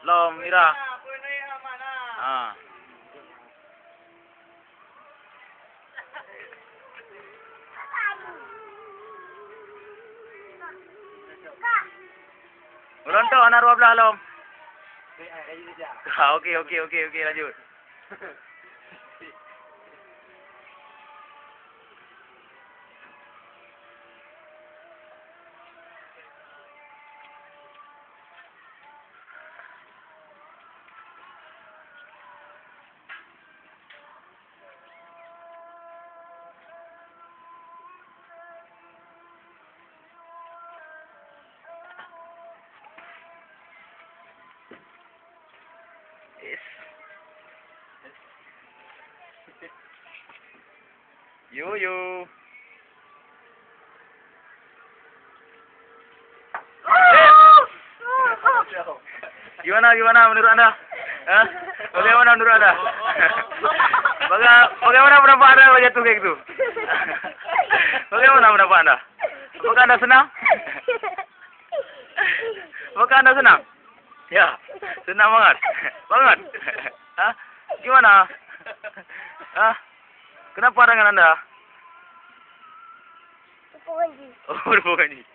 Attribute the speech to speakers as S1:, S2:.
S1: Lom, Ira. Ah. Rontok anak 12 Lom. Okey, lanjut. Yes. Yo. Gimana menurut Anda? Hah? Bagaimana menurut Anda? Bagaimana pendapat Anda kalau jatuh kayak gitu? Bagaimana pendapat Anda? Apakah Anda senang? Apakah Anda senang? Ya, senang banget. Hah? Gimana? Hah? Kenapa dengan Anda?
S2: Pokoknya.
S1: Oh, pokoknya.